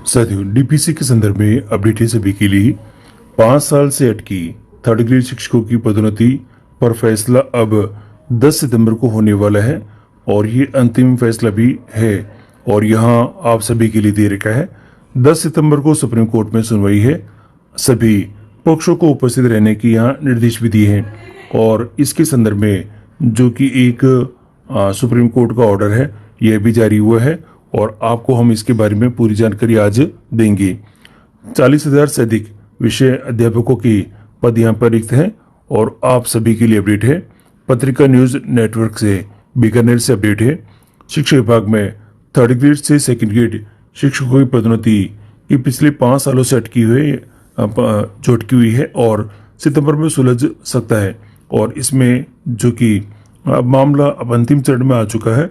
साथियों, डीपीसी के संदर्भ में अपडेट है सभी के लिए। 5 साल से अटकी थर्ड ग्रेड शिक्षकों की पदोन्नति पर फैसला अब 10 सितंबर को होने वाला है और ये अंतिम फैसला भी है और यहाँ आप सभी के लिए दे रखा है। 10 सितंबर को सुप्रीम कोर्ट में सुनवाई है। सभी पक्षों को उपस्थित रहने की यहाँ निर्देश भी दिए हैं और इसके संदर्भ में जो कि एक सुप्रीम कोर्ट का ऑर्डर है यह भी जारी हुआ है और आपको हम इसके बारे में पूरी जानकारी आज देंगे। 40,000 से अधिक विषय अध्यापकों की पद यहाँ पर रिक्त हैं और आप सभी के लिए अपडेट है। पत्रिका न्यूज नेटवर्क से बीकानेर से अपडेट है। शिक्षा विभाग में थर्ड ग्रेड से सेकंड ग्रेड शिक्षकों की पदोन्नति की पिछले 5 सालों से अटकी हुई है और सितंबर में सुलझ सकता है और इसमें जो कि अब मामला अब अंतिम चरण में आ चुका है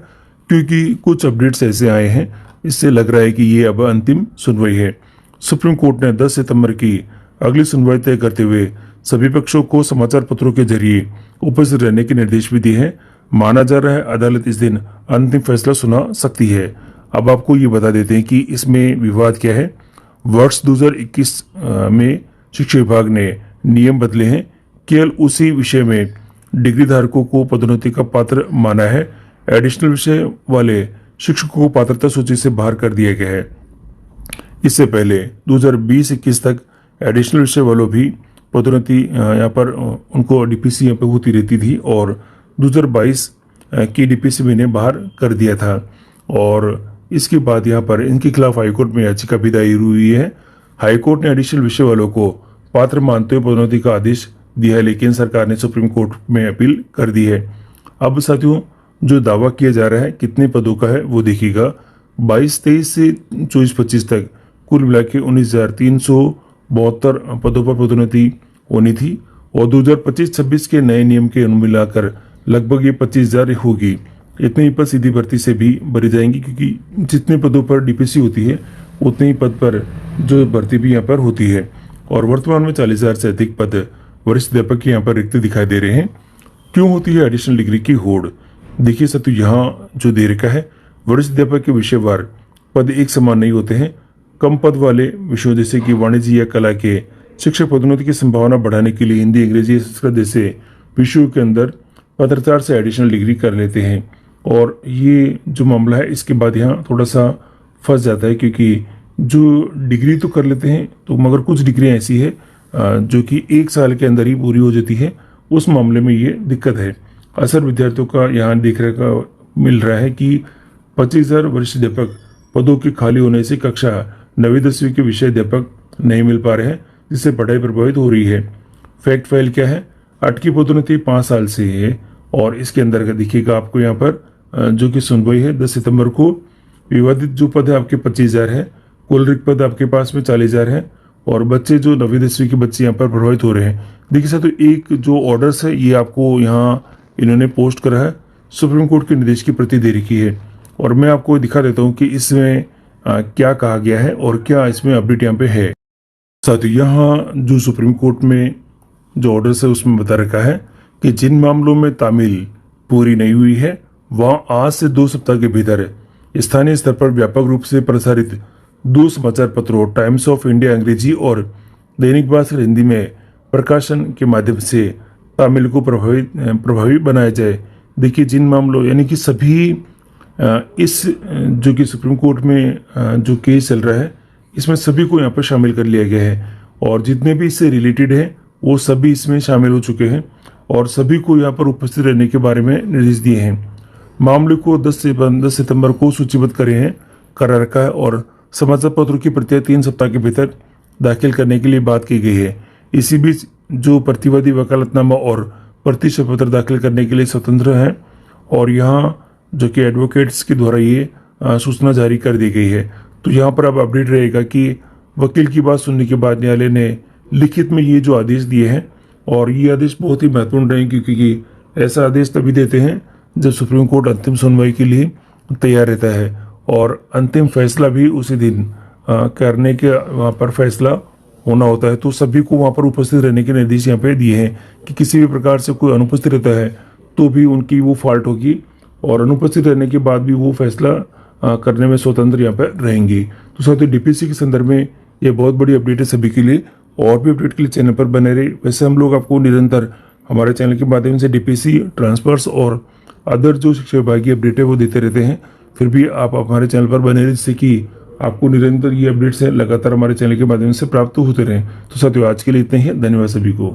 क्योंकि कुछ अपडेट्स ऐसे आए हैं, इससे लग रहा है कि ये अब अंतिम सुनवाई है। सुप्रीम कोर्ट ने 10 सितंबर की अगली सुनवाई तय करते हुए सभी पक्षों को समाचार पत्रों के जरिए उपस्थित रहने के निर्देश भी दिए हैं। माना जा रहा है अदालत इस दिन अंतिम फैसला सुना सकती है। अब आपको ये बता देते हैं कि इसमें विवाद क्या है। वर्ष 2021 में शिक्षा विभाग ने नियम बदले हैं। केवल उसी विषय में डिग्री धारकों को पदोन्नति का पात्र माना है। एडिशनल विषय वाले शिक्षकों को पात्रता सूची से बाहर कर दिया गया है। इससे पहले 2020-21 तक एडिशनल विषय वालों भी पदोन्नति यहाँ पर उनको डीपीसी यहाँ पे होती रहती थी और 2022 की डीपीसी भी ने बाहर कर दिया था और इसके बाद यहाँ पर इनके खिलाफ हाईकोर्ट में याचिका भी दायर हुई है। हाईकोर्ट ने एडिशनल विषय वालों को पात्र मानते हुए पदोन्नति का आदेश दिया है, लेकिन सरकार ने सुप्रीम कोर्ट में अपील कर दी है। अब साथियों, जो दावा किया जा रहा है कितने पदों का है वो देखिएगा। 22-23 से 24-25 तक कुल मिला के 19,372 पदों पर पदोन्नति होनी थी और 2025-26 के नए नियम के मिलाकर लगभग ये 25,000 होगी। इतने ही पद सीधी भर्ती से भी भरे जाएंगी क्योंकि जितने पदों पर डीपीसी होती है उतने ही पद पर जो भर्ती भी यहाँ पर होती है और वर्तमान में 40,000 से अधिक पद वरिष्ठ अध्यापक के यहाँ पर रिक्त दिखाई दे रहे हैं। क्यों होती है एडिशनल डिग्री की होड़? देखिए सर, यहाँ जो दे रखा है वरिष्ठ अध्यापक के विषयवार पद एक समान नहीं होते हैं। कम पद वाले विषयों जैसे कि वाणिज्य या कला के शिक्षक पदोन्नति की संभावना बढ़ाने के लिए हिंदी, अंग्रेजी, संस्कृत जैसे विषयों के अंदर पत्राचार से एडिशनल डिग्री कर लेते हैं और ये जो मामला है इसके बाद यहाँ थोड़ा सा फंस जाता है क्योंकि जो डिग्री तो कर लेते हैं तो मगर कुछ डिग्रियाँ ऐसी है जो कि 1 साल के अंदर ही पूरी हो जाती है। उस मामले में ये दिक्कत है। असर विद्यार्थियों का यहाँ देखने का मिल रहा है कि 25,000 वरिष्ठ अध्यापक पदों के खाली होने से कक्षा 9वीं-10वीं के विषय अध्यापक नहीं मिल पा रहे हैं, जिससे पढ़ाई प्रभावित हो रही है। फैक्ट फाइल क्या है? अटकी पदोन्नति 5 साल से है और इसके अंदर देखिएगा आपको यहाँ पर जो कि सुनवाई है 10 सितंबर को। विवादित जो पद है आपके 25,000 है, कुल रिक्त पद आपके पास में 40,000 है और बच्चे जो 9वीं-10वीं के बच्चे यहाँ पर प्रभावित हो रहे हैं। देखिए सर, तो एक जो ऑर्डर्स है ये आपको यहाँ इन्होंने पोस्ट करा है, सुप्रीम कोर्ट के निर्देश की प्रति दे रखी है और मैं आपको दिखा देता हूँ कि इसमें क्या कहा गया है और क्या इसमें अपडेट यहाँ पे है। साथियों, यहाँ जो सुप्रीम कोर्ट में जो ऑर्डर्स है उसमें बता रखा है कि जिन मामलों में तामील पूरी नहीं हुई है वहाँ आज से 2 सप्ताह के भीतर स्थानीय स्तर पर व्यापक रूप से प्रसारित 2 समाचार पत्रों टाइम्स ऑफ इंडिया अंग्रेजी और दैनिक भास्कर हिंदी में प्रकाशन के माध्यम से तामिल को प्रभावी बनाया जाए। देखिए, जिन मामलों यानी कि सभी इस जो कि सुप्रीम कोर्ट में जो केस चल रहा है इसमें सभी को यहाँ पर शामिल कर लिया गया है और जितने भी इससे रिलेटेड है वो सभी इसमें शामिल हो चुके हैं और सभी को यहाँ पर उपस्थित रहने के बारे में निर्देश दिए हैं। मामले को 10 सितंबर को सूचीबद्ध कर रखा है और समाचार पत्रों की प्रतियां 3 सप्ताह के भीतर दाखिल करने के लिए बात की गई है। इसी बीच जो प्रतिवादी वकालतनामा और प्रतिशत पत्र दाखिल करने के लिए स्वतंत्र हैं और यहाँ जो कि एडवोकेट्स के द्वारा ये सूचना जारी कर दी गई है। तो यहाँ पर अब अपडेट रहेगा कि वकील की बात सुनने के बाद न्यायालय ने लिखित में ये जो आदेश दिए हैं और ये आदेश बहुत ही महत्वपूर्ण रहेंगे क्योंकि ऐसा आदेश तभी देते हैं जब सुप्रीम कोर्ट अंतिम सुनवाई के लिए तैयार रहता है और अंतिम फैसला भी उसी दिन करने के वहाँ पर फैसला होना होता है। तो सभी को वहाँ पर उपस्थित रहने के निर्देश यहाँ पे दिए हैं कि किसी भी प्रकार से कोई अनुपस्थित रहता है तो भी उनकी वो फॉल्ट होगी और अनुपस्थित रहने के बाद भी वो फैसला करने में स्वतंत्र यहाँ पर रहेंगी। तो साथियों, डीपीसी के संदर्भ में ये बहुत बड़ी अपडेट है सभी के लिए। और भी अपडेट के लिए चैनल पर बने रहे। वैसे हम लोग आपको निरंतर हमारे चैनल के माध्यम से डीपीसी, ट्रांसफर्स और अदर जो शिक्षा विभाग की अपडेट है वो देते रहते हैं। फिर भी आप हमारे चैनल पर बने रहे, जिससे कि आपको निरंतर ये अपडेट्स लगातार हमारे चैनल के माध्यम से प्राप्त होते रहें। तो साथियों, आज के लिए इतना ही। धन्यवाद सभी को।